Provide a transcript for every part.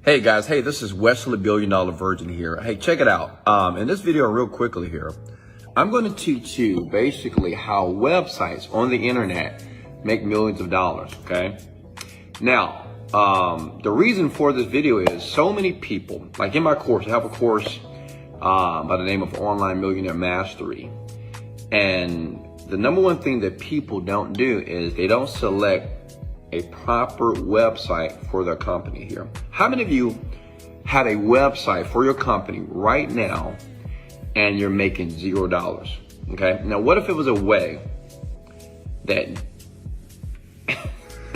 Hey guys, hey, this is Wesley Billion Dollar Virgin here. Hey, check it out. In this video real quickly here, I'm going to teach you basically how websites on the internet make millions of dollars, okay? Now, the reason for this video is so many people, like in my course, I have a course by the name of Online Millionaire Mastery. And the number one thing that people don't do is they don't select a proper website for their company here. How many of you have a website for your company right now and you're making $0? Okay. Now, what if it was a way that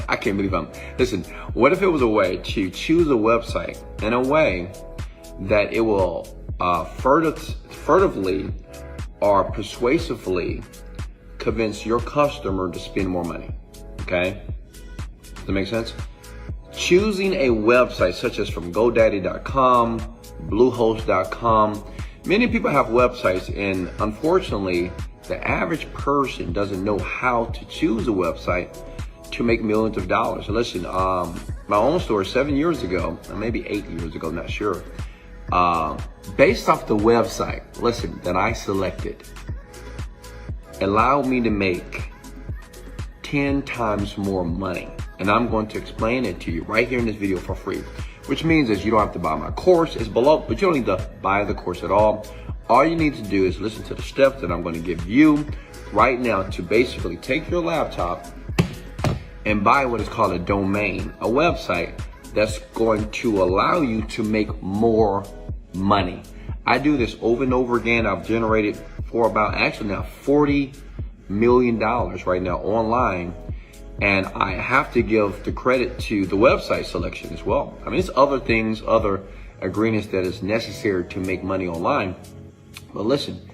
I can't believe listen, what if it was a way to choose a website in a way that it will furtively or persuasively convince your customer to spend more money? Okay. Does that make sense? Choosing a website such as from GoDaddy.com, Bluehost.com. Many people have websites, and unfortunately, the average person doesn't know how to choose a website to make millions of dollars. So listen, my own story 7 years ago, or maybe 8 years ago, not sure. Based off the website, listen, that I selected, allowed me to make 10 times more money. And I'm going to explain it to you right here in this video for free, which means is you don't have to buy my course. It's below, but you don't need to buy the course at all. All you need to do is listen to the steps that I'm going to give you right now to basically take your laptop and buy what is called a domain, a website that's going to allow you to make more money. I do this over and over again. I've generated for about actually now $40 million right now online. And I have to give the credit to the website selection as well. I mean, it's other things, other ingredients that is necessary to make money online. But listen,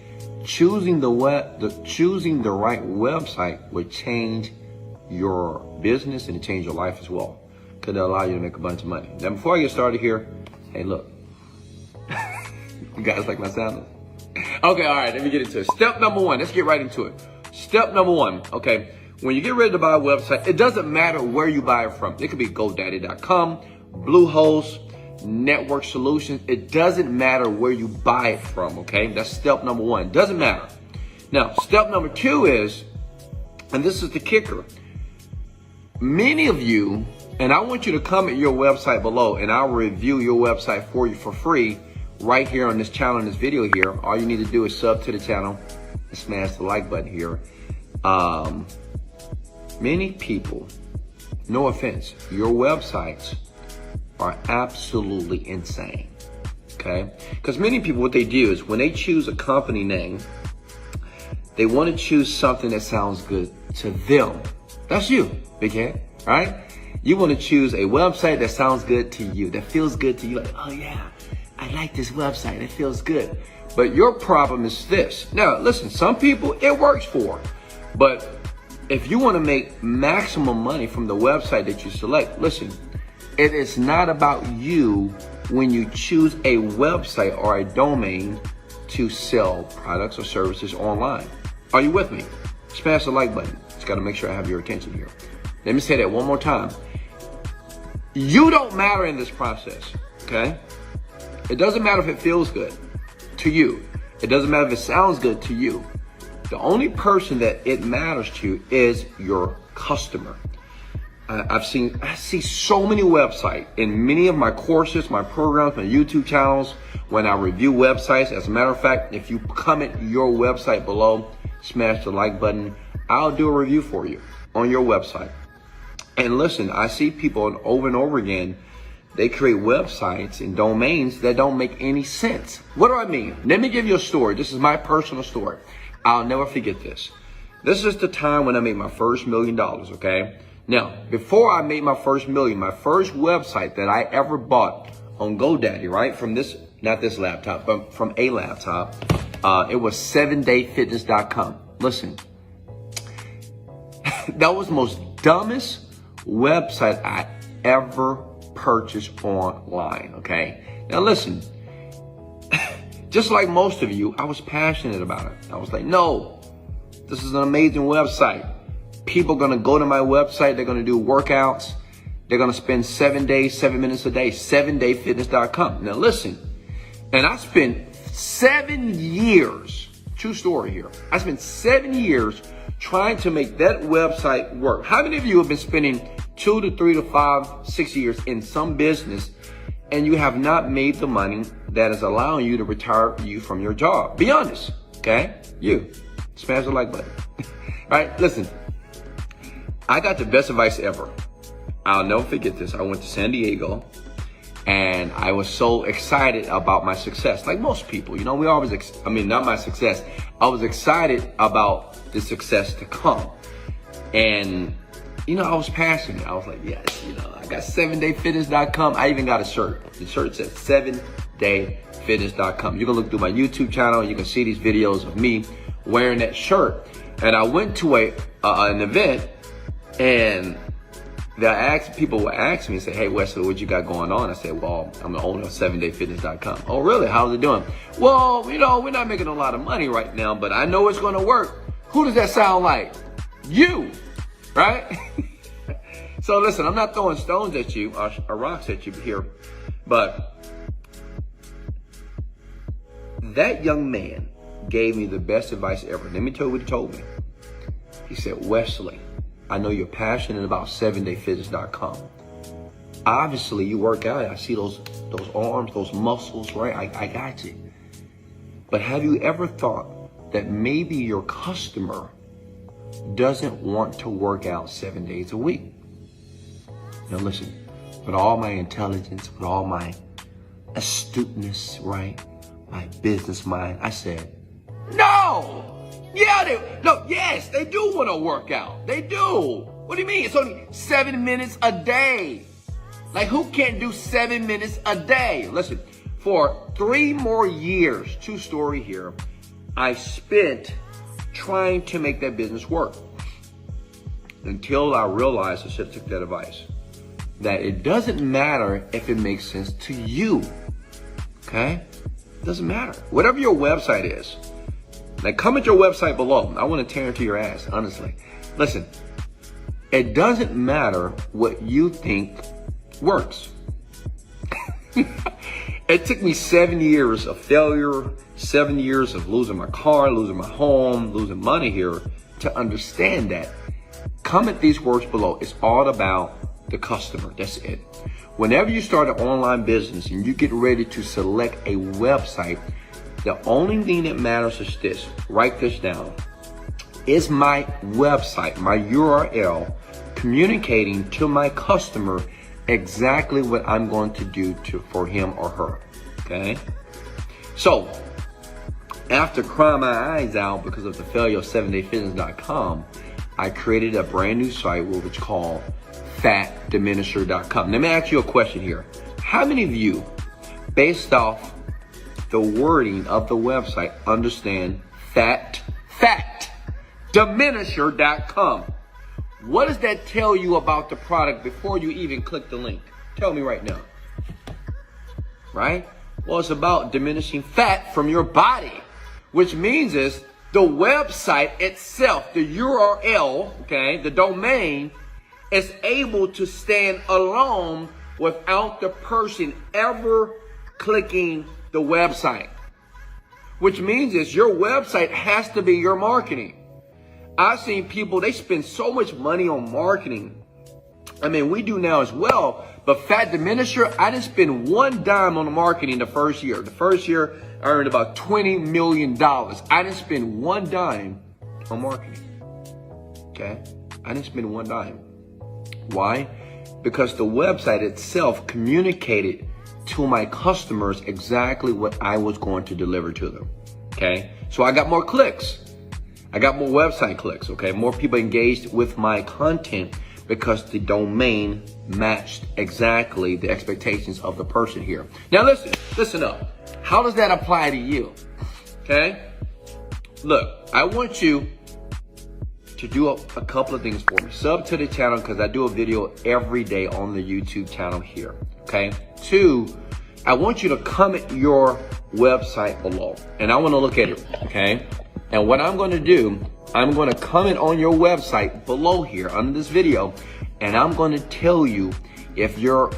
choosing the right website would change your business and change your life as well. Could allow you to make a bunch of money. Now, before I get started here, hey, look, you guys like my sound? Okay, all right, let me get into it. Step number one, let's get right into it. Step number one, okay. When you get ready to buy a website, it doesn't matter where you buy it from. It could be GoDaddy.com, Bluehost, Network Solutions. It doesn't matter where you buy it from, okay? That's step number one. It doesn't matter. Now, step number two is, and this is the kicker, many of you, and I want you to comment your website below, and I'll review your website for you for free right here on this channel, in this video here. All you need to do is sub to the channel and smash the like button here. Many people, no offense, your websites are absolutely insane, okay? Because many people, what they do is when they choose a company name, they want to choose something that sounds good to them. That's you, big head, right? You want to choose a website that sounds good to you, that feels good to you. Like, oh yeah, I like this website, it feels good. But your problem is this. Now, listen, some people it works for, but if you want to make maximum money from the website that you select, listen, it is not about you when you choose a website or a domain to sell products or services online. Are you with me? Smash the like button. Just got to make sure I have your attention here. Let me say that one more time. You don't matter in this process, okay? It doesn't matter if it feels good to you. It doesn't matter if it sounds good to you. The only person that it matters to is your customer. I see so many websites in many of my courses, my programs, my YouTube channels, when I review websites. As a matter of fact, if you comment your website below, smash the like button, I'll do a review for you on your website. And listen, I see people over and over again, they create websites and domains that don't make any sense. What do I mean? Let me give you a story. This is my personal story. I'll never forget this. This is the time when I made my first $1 million, okay? Now, before I made my first million, my first website that I ever bought on GoDaddy, right? From this, not this laptop, but from a laptop, it was 7dayfitness.com. Listen, that was the most dumbest website I ever purchased online, okay? Now listen, just like most of you, I was passionate about it. I was like, no, this is an amazing website. People are going to go to my website. They're going to do workouts. they're going to spend 7 days, 7 minutes a day, 7dayfitness.com. Now listen, and I spent 7 years, true story here. I spent 7 years trying to make that website work. How many of you have been spending 2 to 3 to 5, 6 years in some business and you have not made the money that is allowing you to retire you from your job? Be honest, okay? You, smash the like button. Right, listen, I got the best advice ever. I'll never forget this. I went to San Diego and I was so excited about my success. Like most people, you know, we always, not my success. I was excited about the success to come. And, you know, I was passionate. I was like, yes, you know, I got 7dayfitness.com. I even got a shirt. The shirt says 7dayfitness.com. You can look through my YouTube channel and you can see these videos of me wearing that shirt. And I went to an event and people would ask me and say, hey, Wesley, what you got going on? I said, well, I'm the owner of 7dayfitness.com. Oh, really? How's it doing? Well, you know, we're not making a lot of money right now, but I know it's going to work. Who does that sound like? You, right? So listen, I'm not throwing stones at you or rocks at you here, but that young man gave me the best advice ever. Let me tell you what he told me. He said, Wesley, I know you're passionate about 7dayfitness.com. Obviously, you work out. I see those arms, those muscles, right? I got you. But have you ever thought that maybe your customer doesn't want to work out 7 days a week? Now listen, with all my intelligence, with all my astuteness, right? My business mind, I said, no! Yeah, yes, they do want to work out. They do. What do you mean? It's only 7 minutes a day. Like, who can't do 7 minutes a day? Listen, for 3 more years, true story here, I spent trying to make that business work until I realized I should have took that advice. That it doesn't matter if it makes sense to you. Okay? It doesn't matter. Whatever your website is. Like, comment your website below. I want to tear into your ass, honestly. Listen, it doesn't matter what you think works. It took me 7 years of failure, 7 years of losing my car, losing my home, losing money here to understand that. Comment these words below. It's all about the customer. That's it. Whenever you start an online business and you get ready to select a website, the only thing that matters is this. Write this down. Is my website, my URL, communicating to my customer exactly what I'm going to do for him or her? Okay? So, after crying my eyes out because of the failure of 7dayfitness.com, I created a brand new site which is called fatdiminisher.com. Let me ask you a question here. How many of you, based off the wording of the website, understand fatdiminisher.com? What does that tell you about the product before you even click the link? Tell me right now. Right? Well, it's about diminishing fat from your body, which means is the website itself, the URL, okay, the domain, is able to stand alone without the person ever clicking the website. Which means is your website has to be your marketing. I've seen people, they spend so much money on marketing. I mean, we do now as well, but Fat Diminisher, I didn't spend one dime on the marketing the first year. The first year, I earned about $20 million. I didn't spend one dime on marketing. Okay? I didn't spend one dime. Why? Because the website itself communicated to my customers exactly what I was going to deliver to them. Okay? So I got more clicks. I got more website clicks. Okay? More people engaged with my content because the domain matched exactly the expectations of the person here. Now listen up. How does that apply to you? Okay? Look, I want you to do a couple of things for me. Sub to the channel because I do a video every day on the YouTube channel here. Okay? 2, I want you to comment your website below and I want to look at it. Okay? And what I'm going to do, I'm going to comment on your website below here under this video and I'm going to tell you if your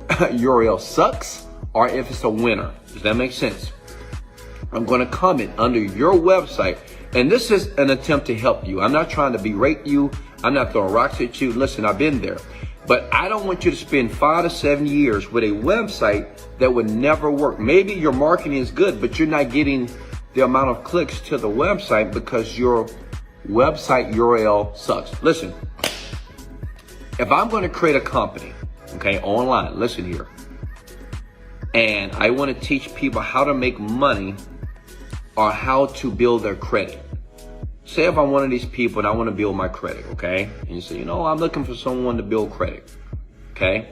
URL sucks or if it's a winner. Does that make sense? I'm going to comment under your website, and this is an attempt to help you. I'm not trying to berate you. I'm not throwing rocks at you. Listen, I've been there. But I don't want you to spend 5 to 7 years with a website that would never work. Maybe your marketing is good, but you're not getting the amount of clicks to the website because your website URL sucks. Listen, if I'm going to create a company, okay, online, listen here, and I want to teach people how to make money or how to build their credit. Say if I'm one of these people and I want to build my credit, okay? And you say, I'm looking for someone to build credit, okay?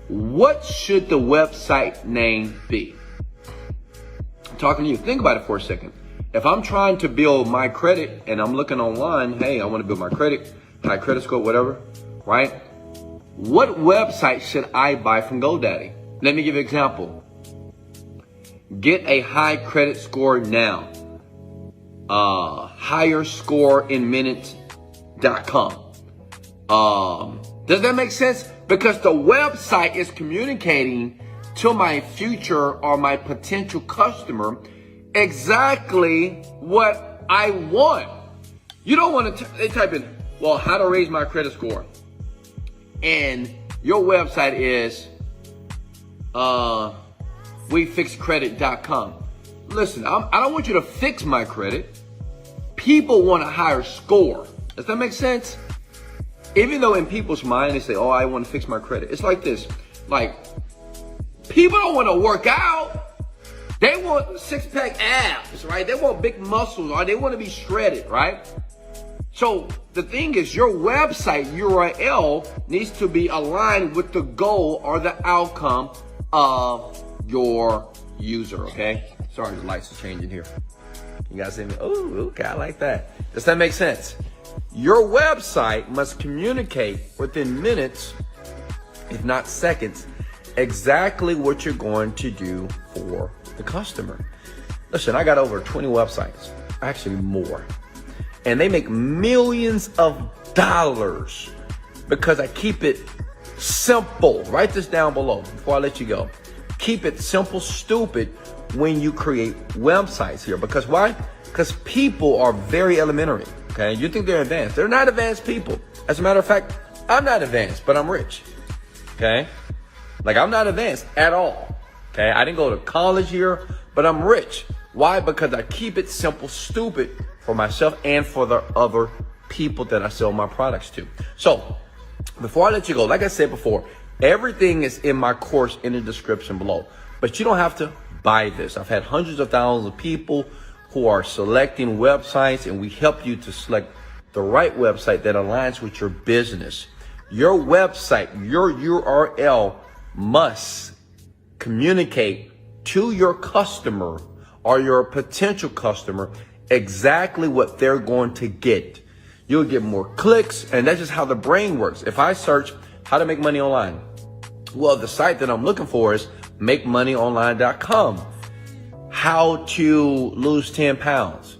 What should the website name be? I'm talking to you. Think about it for a second. If I'm trying to build my credit and I'm looking online, hey, I want to build my credit, high credit score, whatever, right? What website should I buy from GoDaddy? Let me give you an example. Get a high credit score now. higherscoreinminutes.com. Does that make sense? Because the website is communicating to my future or my potential customer exactly what I want. You don't want to, they type in, well, how to raise my credit score. And your website is wefixcredit.com. Listen, I don't want you to fix my credit. People want a higher score. Does that make sense? Even though in people's mind they say, I want to fix my credit. It's like this. Like, people don't want to work out. They want six-pack abs, right? They want big muscles, or they want to be shredded, right? So the thing is, your website URL needs to be aligned with the goal or the outcome of your user, okay? Sorry, the lights are changing here. You guys see me? Oh, okay, I like that. Does that make sense? Your website must communicate within minutes, if not seconds, exactly what you're going to do for the customer. Listen, I got over 20 websites, actually more, and they make millions of dollars because I keep it simple. Write this down below before I let you go. Keep it simple, stupid when you create websites here. Because why? Because people are very elementary. Okay, you think they're advanced. They're not advanced people. As a matter of fact, I'm not advanced, but I'm rich. Okay, like I'm not advanced at all. Okay, I didn't go to college here, but I'm rich. Why? Because I keep it simple, stupid for myself and for the other people that I sell my products to. So before I let you go, like I said before, everything is in my course in the description below, but you don't have to buy this. I've had hundreds of thousands of people who are selecting websites, and we help you to select the right website that aligns with your business. Your website, your URL must communicate to your customer or your potential customer exactly what they're going to get. You'll get more clicks, and that's just how the brain works. If I search how to make money online, well, the site that I'm looking for is makemoneyonline.com. How to lose 10 pounds.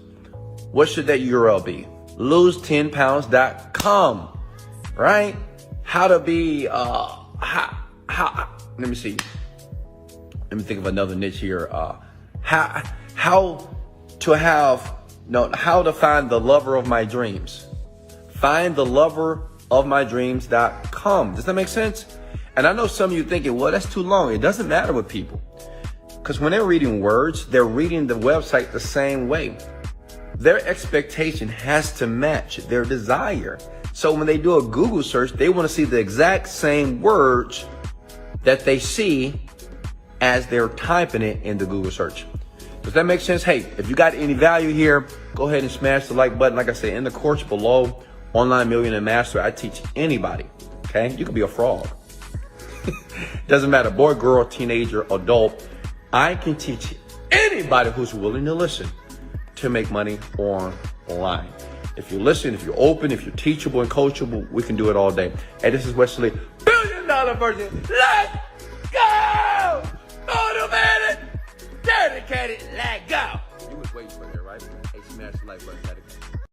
What should that URL be? Lose10pounds.com, right? How to be, let me see. Let me think of another niche here. How to find the lover of my dreams. Findtheloverofmydreams.com. Does that make sense? And I know some of you thinking, well, that's too long. It doesn't matter with people. Because when they're reading words, they're reading the website the same way. Their expectation has to match their desire. So when they do a Google search, they want to see the exact same words that they see as they're typing it in the Google search. Does that make sense? Hey, if you got any value here, go ahead and smash the like button. Like I said, in the course below, Online Millionaire Master, I teach anybody, okay? You can be a frog. Doesn't matter, boy, girl, teenager, adult. I can teach anybody who's willing to listen to make money online. If you listen, if you're open, if you're teachable and coachable, we can do it all day. And this is Wesley, $1 billion version. Let's go! Motivated, dedicated, let go. You was waiting for that, right? Hey, smash the like button.